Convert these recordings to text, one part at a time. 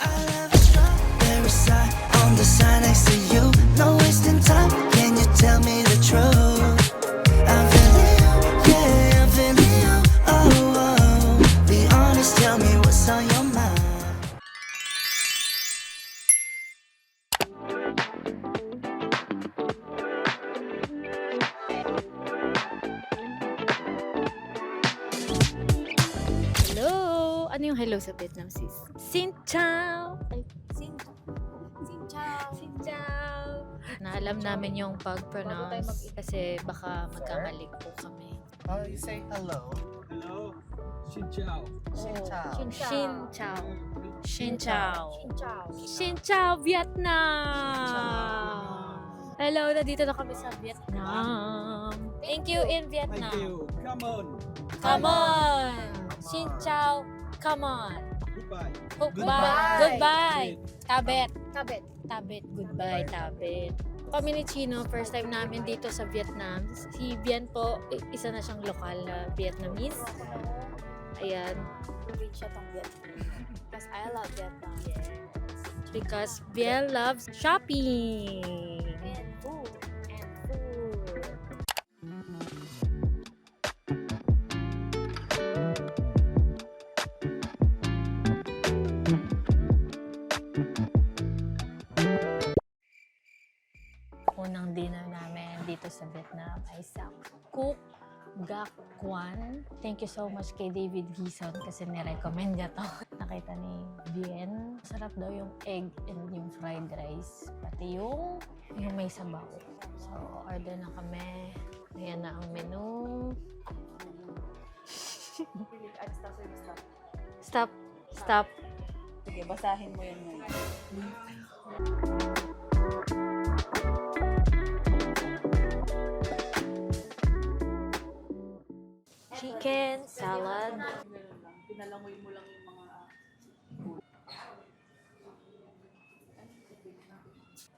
I love a strawberry side on the side next to you. No wasting time. Can you tell me the truth? I'm feeling you, yeah, I'm feeling you. Oh, oh. Be honest, tell me what's on your mind. Hello! Ano yung hello sa Vietnam, sis? Xin chào! Ay, Xin chào. xin chào! Naalam namin yung pag-pronounce kasi baka magkamali po kami. Oh, you say hello. Hello. Xin chào. Xin chào. Xin chào! Xin chào! Xin chào. Xin chào, Vietnam! Hello, nandito na kami sa Vietnam. Thank you in Vietnam. Thank you. Come on. Come on! Xin chào! Come on! Goodbye. Goodbye! Goodbye! Tabet! Kabet. Tabet, goodbye, Tabet. Kami ni Chino, first time namin dito sa Vietnam. Si Bien po, isa na siyang lokal na Vietnamese. Ayan. Read siya tong Vietnam. Because I love Vietnam. Because Bien loves shopping. And food. And food. Unang dinner namin dito sa Vietnam ay sa Cook Gak Quan. Thank you so much kay David Gison kasi nirecommend niya to. Nakita ni Bien. Sarap daw yung egg and yung fried rice. Pati yung may sabaw. So, order na kami. Ayan na ang menu. Stop. Stop. Sige, basahin mo yan ngayon. Chicken salad. Pinalangoy mo lang yung mga...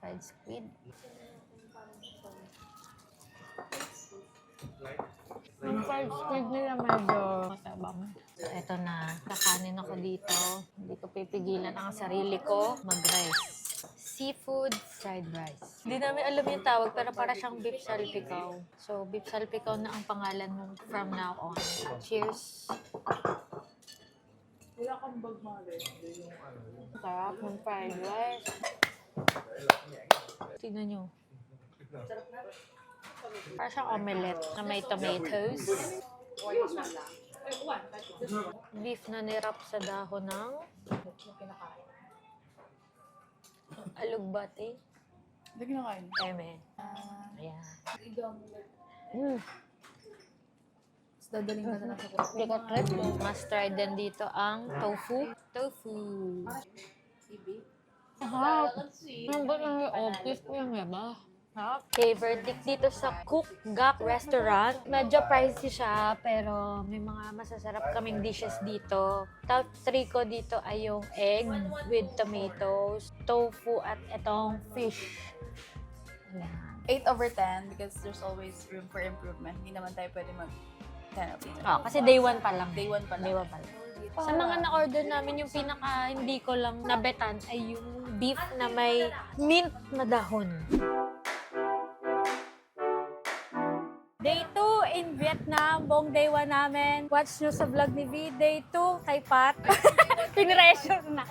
Fried squid. Yung fried squid nila medyo matabang. So, eto na. Kakanin ako dito. Hindi ko pipigilan ang sarili ko. Mag-rice. Seafood fried rice. Hindi namin alam yung tawag pero para siyang beef salpikaw. So, beef salpikaw na ang pangalan mo from now on. Cheers! Wala kang bag, mother. Sarap ng fried rice. Tignan nyo. Para siyang omelette na may tomatoes. Beef na nirap sa dahon ng alugbati. Hindi kinakain. Eme. Ayan. Tapos dadaling ka na lang sa kuko. Hindi ko trip. Must try din dito ang tofu. Tofu. Sarap. Ang ba ng office ko yung iba? Okay, verdict dito sa Cook Gak Restaurant. Medyo pricey siya, pero may mga masasarap kaming dishes dito. Top 3 ko dito ay yung egg with tomatoes, tofu, at itong fish. Ayan. 8/10 because there's always room for improvement. Hindi naman tayo pwede mag 10 of 10. Oh, kasi day 1 pa lang. Day 1 pa lang. Day 1 pa lang. Sa mga na-order namin, yung pinaka hindi ko lang nabetan ay yung beef na may mint na dahon. Day 2 in Vietnam, buong day 1 namin. Watch nyo sa vlog ni V. Day 2 kay Pat. Pinressure na.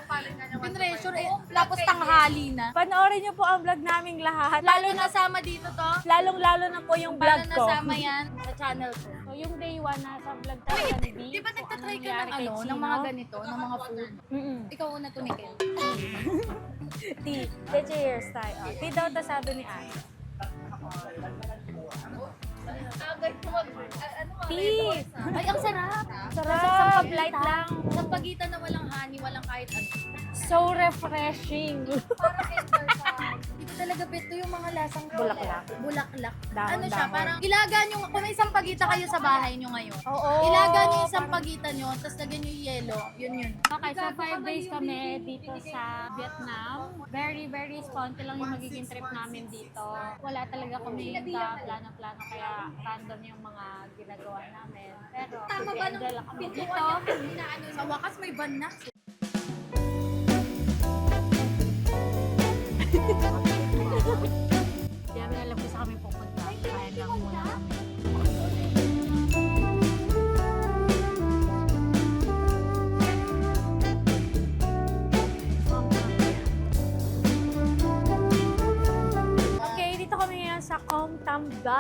Pinressure eh. Tapos tanghali na. Panoorin nyo po ang vlog naming lahat. Lalo nasama dito to. Lalong-lalo na po yung vlog Paano ko. nasama yan sa channel ko. So yung day 1 nasa vlog talaga ni V. Di ba nagtatry ka ng nangyari kay ng Chino? mga ganito, ng mga food? Ikaw una tumikin. T. Cheers tayo. T daw to sabi ni Anne. T. Ay, ang sarap. Sarap. Sa light lang. Sa pagitan na walang honey, walang kahit ano. So refreshing. Parang exercise. Ito talaga beto yung mga lasang Bulaklak. Bulaklak. Dahon, Ano siya, dahon. parang ilaga nyo, kung may isang pagita kayo sa bahay nyo ngayon. Oo. Ilaga nyo yung isang pagita nyo, tapos lagyan nyo yung yelo. Yun yun. Okay, so 5 days kami dito sa Vietnam. Very, very spontaneous lang yung magiging trip namin dito. Wala talaga kami plano-plano, kaya random yung mga ginagawa namin. Pero, Tama ba nung enjoy lang kami dito. pintuan niya? Sa wakas may ban na.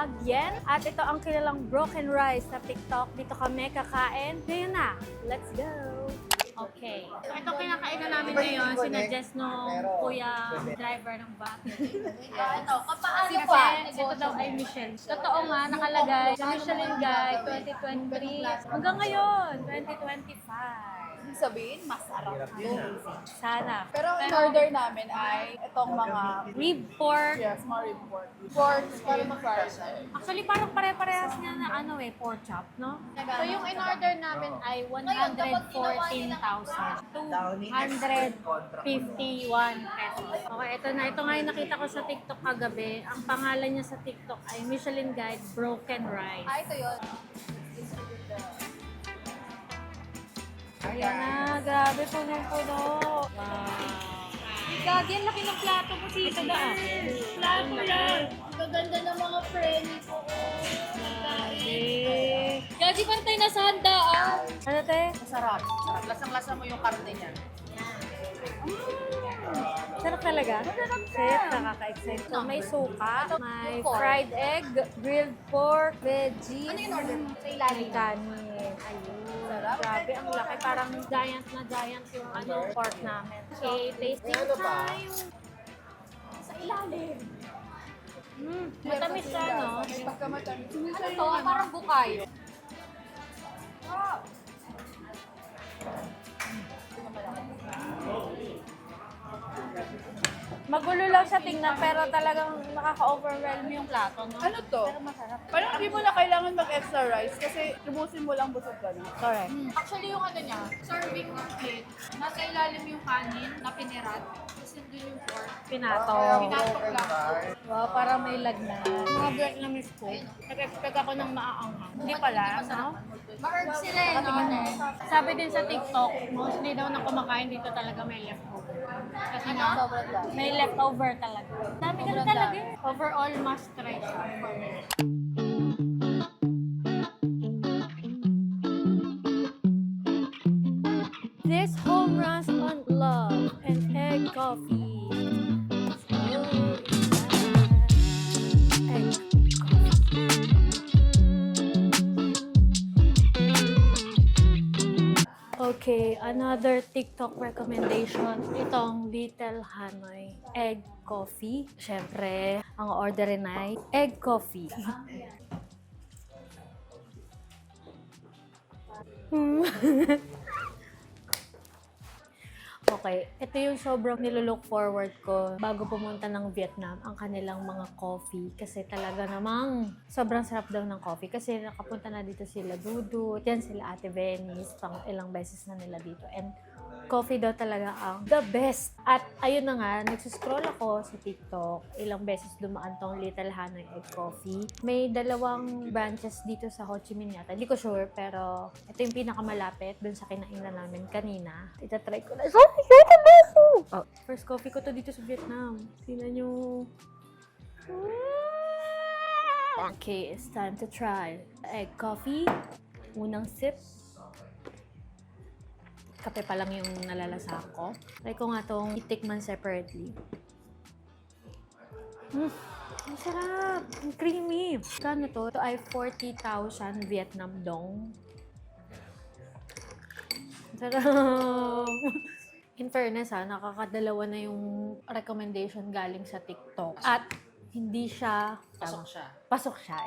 Vlog Yen. At ito ang kilalang broken rice na TikTok. Dito kami kakain. Ngayon na, let's go! Okay. So, ito kinakain na namin ngayon. Sinuggest nung kuya driver ng bus. Ito, kapaano Kasi pa? ito daw ay Michelin. Totoo nga, nakalagay sa Michelin Guide 2023. Hanggang ngayon, 2025. Ibig sabihin, masarap yun. Sana. Pero in order namin ay itong mga Rib pork. yes, mga rib pork. Pork, para mag-fries. Actually, parang pare-parehas niya na pork chop, no? So, yung in-order namin ay 114,251 pesos. Okay, ito na. Ito nga yung nakita ko sa TikTok kagabi. Ang pangalan niya sa TikTok ay Michelin Guide Broken Rice. Ito yun. Ayan na, grabe, punong-puno. Wow. Gagi, ang laki ng plato mo, Tita. Plato lang. Maganda ng mga premi ko. Grabe. Gagi, pantay na sa handaan. Ano, te? Masarap. Sarap. Lasang-lasa mo yung karne niya. Sarap talaga. Sarap, nakaka-excite. So, may suka, may fried egg, grilled pork, veggie. Ano yung order mo? Sa ilalim. Kanin. Ayun. Grabe, ang laki. Parang giant na giant yung pork namin. Okay, tasting time. Sa ilalim. Matamis siya, no? May pagkamatamis. Ano to? Parang bukayo. Magulo lang siya tingnan pero talagang nakaka-overwhelm yung plato, no? Ano to? Pero masarap. Parang hindi mo na kailangan mag-extra rice kasi lubusin mo lang busog ka na. Correct. Actually, yung niya, serving ng plate, nasa ilalim yung kanin na pinirat, tapos nandun yung pork. Pinato. Pinatok lang. Wow, parang may lagnat. Mga Vietnamese food. Nag-expect ako ng maaanghang. Hindi pala, no? Ma-herb sila eh, no? Sabi din sa TikTok, mostly daw na kumakain dito talaga may leftover. Kasi nga, may leftover talaga. Dami ka na talaga. Overall, must try siya for me. This home runs on love and egg coffee. Egg Okay, another TikTok recommendation. Itong Little Hanoi Egg Coffee. Siyempre, ang orderin ay egg coffee. Okay, ito yung sobrang nilulook forward ko bago pumunta ng Vietnam, ang kanilang mga coffee. Kasi talaga namang sobrang sarap daw ng coffee. Kasi nakapunta na dito sila Dudut, yan sila Ate Venice, pang ilang beses na nila dito. And coffee daw talaga ang the best. At ayun na nga, nagsiscroll ako sa TikTok. Ilang beses dumaan tong Little Hanoi Egg Coffee. May 2 branches dito sa Ho Chi Minh yata. Hindi ko sure, pero ito yung pinakamalapit dun sa kinainan namin kanina. Itatry ko na. Oh, first coffee ko to dito sa Vietnam. Tingnan nyo. Okay, it's time to try. Egg coffee. Unang sip. Kape pa lang yung nalalasa ko. Try ko nga itong itikman separately. Ang sarap! Ang creamy! Kano to? Ito ay 40,000 Vietnam dong. Ang sarap! In fairness nakakadalawa na yung recommendation galing sa TikTok. At hindi siya... Pasok siya. Pasok siya,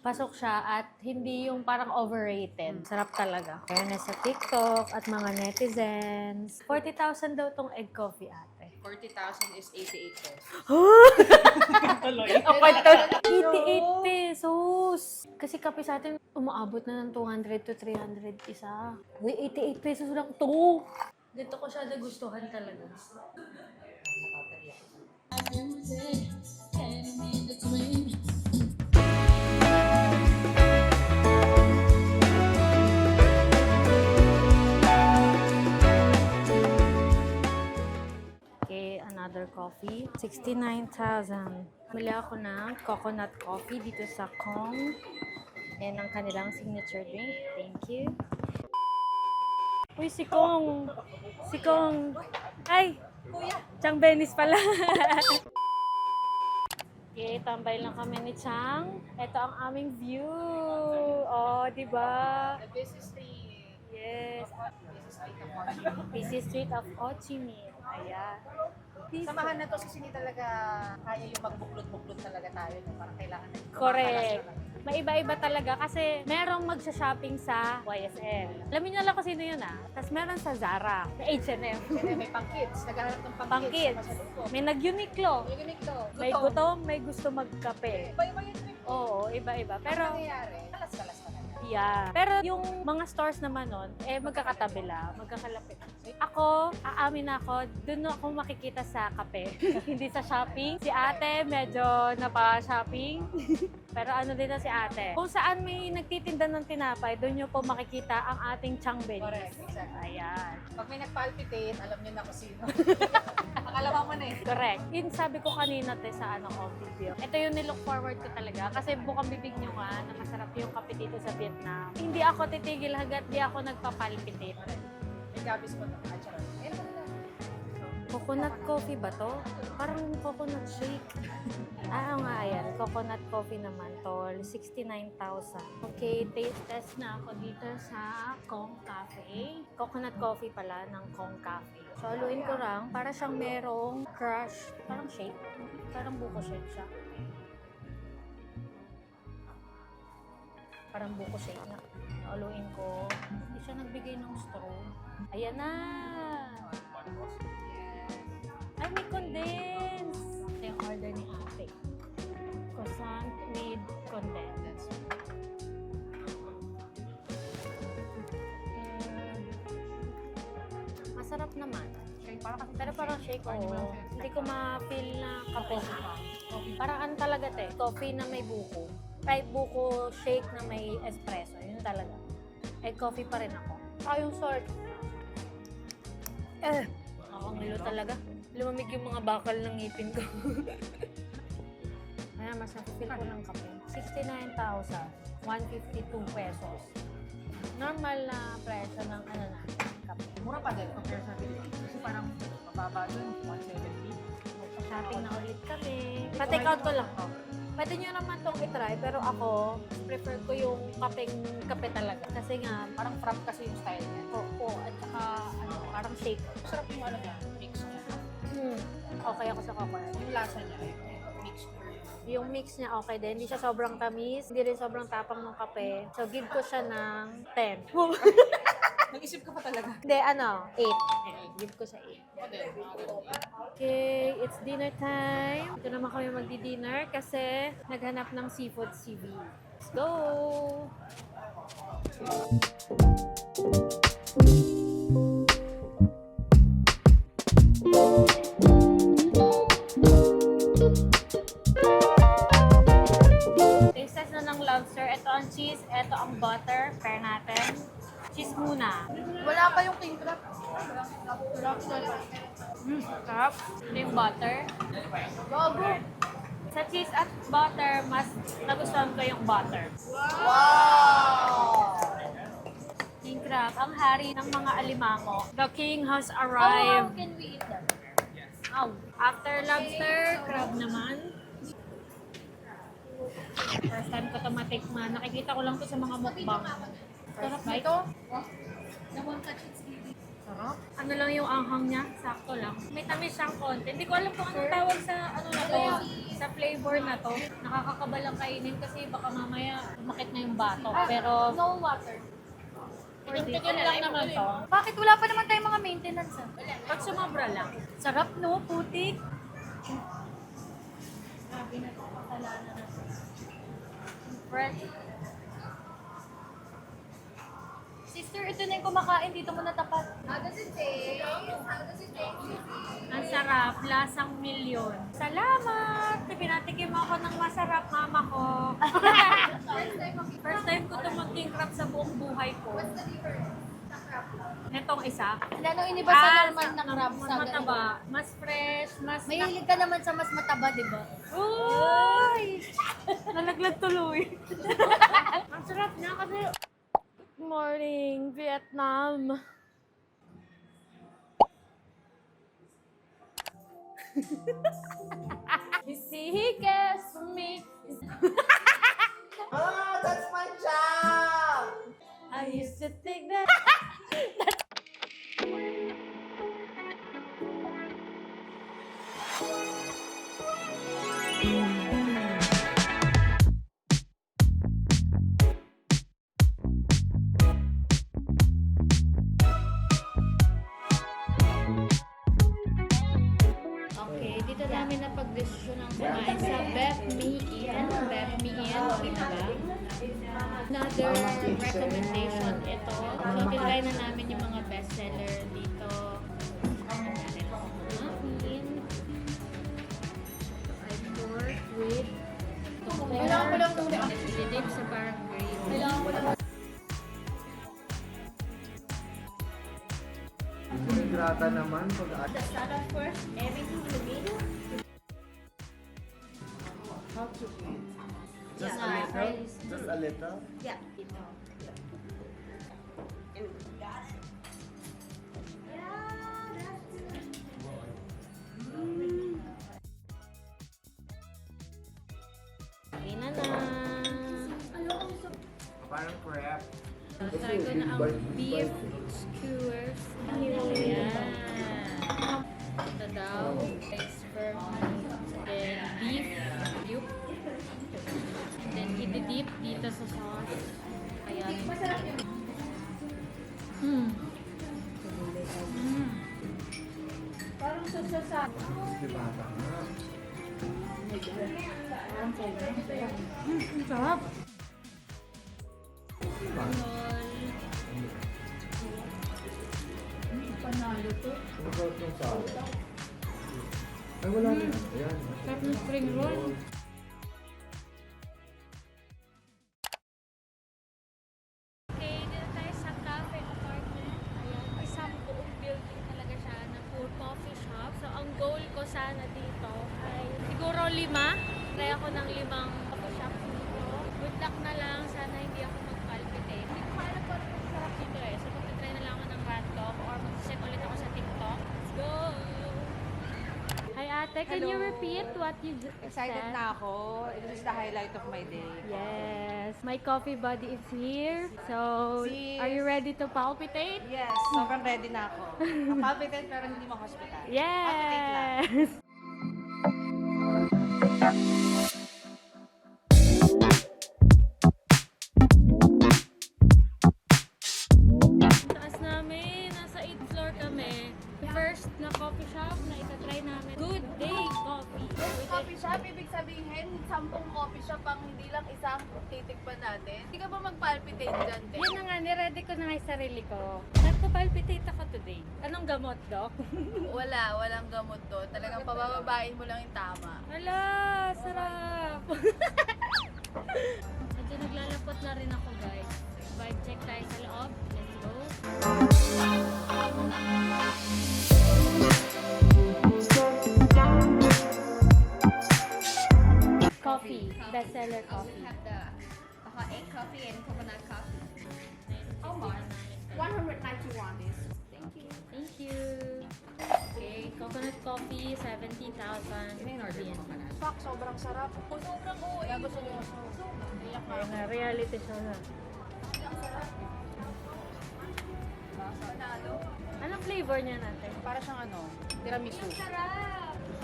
pasok siya at hindi yung parang overrated. Sarap talaga. Fairness sa TikTok at mga netizens. 40,000 daw tong egg coffee ate. 40,000 is 88 pesos. Okay, 88 pesos! Kasi kape sa atin, umaabot na ng 200 to 300 isa. Uy, 88 pesos lang to! Dito ko siya nagustuhan talaga. Okay, another coffee. 69,000. Muli ako ng coconut coffee dito sa Kong. Yan ang kanilang signature drink. Thank you. Uy, si Kong! Si Kong! Ay! Kuya! Chang Benis pala. Okay, tambay lang kami ni Chang. Ito ang aming view. Oh, di ba? The busy street. Yes. Busy street of Marshall. Busy street of Ho Chi Minh. Ayan. Samahan na to kasi hindi talaga kaya yung magbuklod-buklod talaga tayo. No? Parang kailangan na. Correct. May iba-iba talaga kasi merong magsha-shopping sa YSL. Alam niyo na lang kung sino yun Tapos meron sa Zara, sa H&M, May pang kids. Naghahanap ng pang pang kids. kids. May nag-Uniqlo. Yung ganito. May gutom, may gusto magkape. Iba-iba yung trip. Oo, iba-iba. Pero, Pero, nangyayari, kalas-kalas talaga. yeah. Pero yung mga stores naman nun, magkakatabi lang, magkakalapit. Ako, aamin ako, dun ako makikita sa kape. Hindi sa shopping. Si ate, medyo napa-shopping. Pero ano din na si ate. Kung saan may nagtitinda ng tinapay, doon nyo po makikita ang ating Chang Benis. Correct, exactly. Ayan. Pag may nagpalpitate, alam niyo na kung sino. Akala mo na eh. Correct. Yun sabi ko kanina te sa video. Ito yung nilook forward ko talaga. Kasi bukang bibig nyo nga na masarap yung kape dito sa Vietnam. Hindi ako titigil hanggat di ako nagpapalpitate. May gabis ko na. Charot. Eh, naman na. Coconut coffee ba to? Parang coconut shake. Oo nga, ayan. Coconut coffee naman, tol. 69,000. Okay, taste test na ako dito sa Kong Cafe. Coconut coffee pala ng Kong Cafe. So, haluin ko lang para siyang merong crush. Parang shake. Parang buko shake siya. Parang buko shake na. Haluin ko. Hindi siya nagbigay ng straw. Ayan na! Ay, may condense! Ito yung order ni ate. Croissant with condense. Masarap naman. Pero parang shake, oo. Hindi ko ma-feel na kape. Parang ano talaga, te? Coffee na may buko. Kahit buko shake na may espresso. Yun talaga. Ay, coffee pa rin ako. Saka yung salt. Ako ngilo talaga. Lumamig yung mga bakal ng ngipin ko. Ayan, mas na-feel ko ng kape. 69,000. 152 pesos. Normal na presyo ng ano na, kape. Mura pa din compare sa Pilipinas. Kasi parang mababa dun, 170. Shopping na ulit kami. Pa-take out ko lang. Pwede nyo naman itong itry, pero ako, prefer ko yung kape talaga. Kasi nga, Parang frap kasi yung style niya. oo, at saka, ano, parang shake. Sarap yung ano niya, mix niya. Okay ako sa coconut. Yung lasa niya, mix niya. Yung mix niya okay din. Hindi siya sobrang tamis, hindi rin sobrang tapang ng kape. So, give ko siya ng 10. Nag-isip ka pa talaga. Hindi, 8. Give ko siya 8. Okay, it's dinner time. Ito naman kami magdi-dinner kasi naghanap ng seafood CV. Let's go! Taste test na ng lobster. Ito ang cheese, ito ang butter. Pair natin. Cheese muna. Wala pa yung king crab. Sarap. Ito yung butter. Gago. Sa cheese at butter, mas nagustuhan ko yung butter. Wow! King crab, ang hari ng mga alimango. The king has How arrived. can we eat that? Ow. After lobster, crab naman. First time ko ito matikman. Nakikita ko lang to sa mga mukbang. Sarap ba ito? The one touch it's giving. Sarap. Ano lang yung anghang niya? Sakto lang. May tamis siyang konti. Hindi ko alam kung anong tawag sa ano na to. Sa flavor na to. Nakakakaba lang kainin kasi baka mamaya umakit na yung bato. Pero No water. tikim lang naman to. Bakit wala pa naman tayong mga maintenance? Pag sumabra lang. Sarap no, putik. Grabe na to. Tala na na. Fresh. Sister, ito na yung kumakain dito mo natapat. How does it taste? How does it taste? Ang sarap, lasang milyon. Salamat! Pinatikim ako ng masarap, mama ko. First time ko ito mag-king crab sa buong buhay ko. What's the difference? Sa crab. Netong isa. Lalo iniba sa normal na mas crab. Sa mataba, mas fresh, mas... Mahilig ka naman sa mas mataba, di ba? Uy! Nalaglag tuloy. Ang sarap niya kasi... Good morning, Vietnam. You see, he cares for me. Ah, that's my job! I used to think that. Okay, dito namin napag-desisyon ang kumain sa Beth Me In. Beth Me In, kita ba? Another recommendation ito. So, tinry na namin yung mga bestseller dito. Muffin. I pork with Kailangan ko lang muna. i-dip sa parang gravy. Kailangan ko lang. Grata naman pag The salad first, everything tomato. How to eat? Just Yeah, a little? fries. Just a little? Yeah. Ito. Kain na na. Parang crab. Try ko na ang beef skewers. Ayan. Ito daw. Thanks for then beef cube. And then i-dip dito sa sauce. Ayan. Parang sa Diba? Sarap. panalo to. Ano ba itong salad? Ay, wala na. Ayan. Sarap ng spring roll. Okay, dito tayo sa cafe apartment. Ayan, isang buong building talaga siya na full coffee shop. So, ang goal ko sana dito ay siguro 5. Try ako ng 5 coffee shop dito. Good luck na lang. Sana hindi ako mag-palpitate. Hindi ko alam kung ano masarap dito eh. So, mag-try na lang ako ng random or mag-check ulit ako sa TikTok. Let's go! Hi ate, can you Hello. repeat what you Excited said? na ako. This is the highlight of my day. Yes, my coffee buddy is here. So, Sis. are you ready to palpitate? Yes, sobrang ready na ako. Palpitate pero hindi mo hospital. Palpitate lang. Yes! Taas namin, nasa 8th floor kami. First na coffee shop na itatry namin. Good Day Coffee. Coffee shop, ibig sabihin, 10 coffee shop ang hindi lang isang titikpan natin. Hindi ka ba mag-palpitate dyan, te? Yun na nga, niready ko na nga yung sarili ko. Nagpa-palpitate ako today. Anong gamot, Doc? Walang gamot to. Talagang pabababain mo lang yung tama. Hala, sarap! Medyo naglalapot na rin ako, guys. Vibe check tayo sa loob. Let's go. Coffee. Bestseller coffee. have the hot egg coffee and coconut coffee. How much? 191 is. Thank you. Thank you. Okay, coconut coffee, 70,000. Fuck, sobrang sarap. Sobrang oo. Kaya gusto ko. Ayun na, reality show na. Panalo. Anong flavor niya natin? Para siyang ano, tiramisu.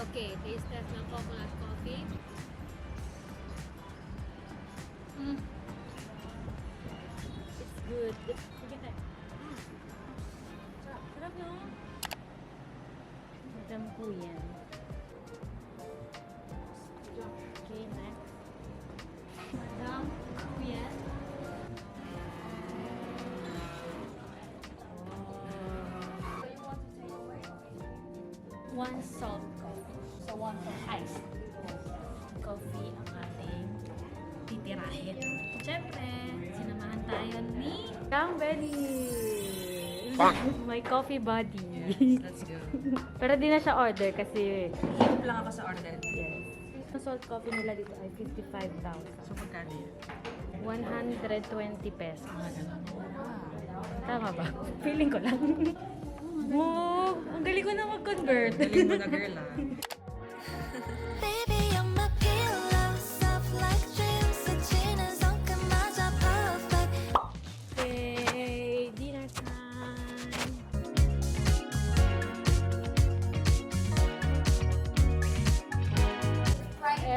Okay, taste test ng coconut coffee. It's good. Sige tayo. Sarap no? Madam po yan. Okay, next. Madam po yan. One salt coffee. So, one ice coffee ang ating titirahin. Siyempre, sinamahan tayo ni Kang Benny. My coffee buddy. Let's go. Pero di na siya order kasi Hip lang ako sa order. yes. Ang salt coffee nila dito ay 55,000. So, magkano yun? 120 pesos. Tama ba? Feeling ko lang. Wow! Ang galing ko na mag-convert. Galing mo na, girl, ah. Baby, you're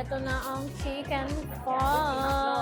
Ito na ang chicken pot.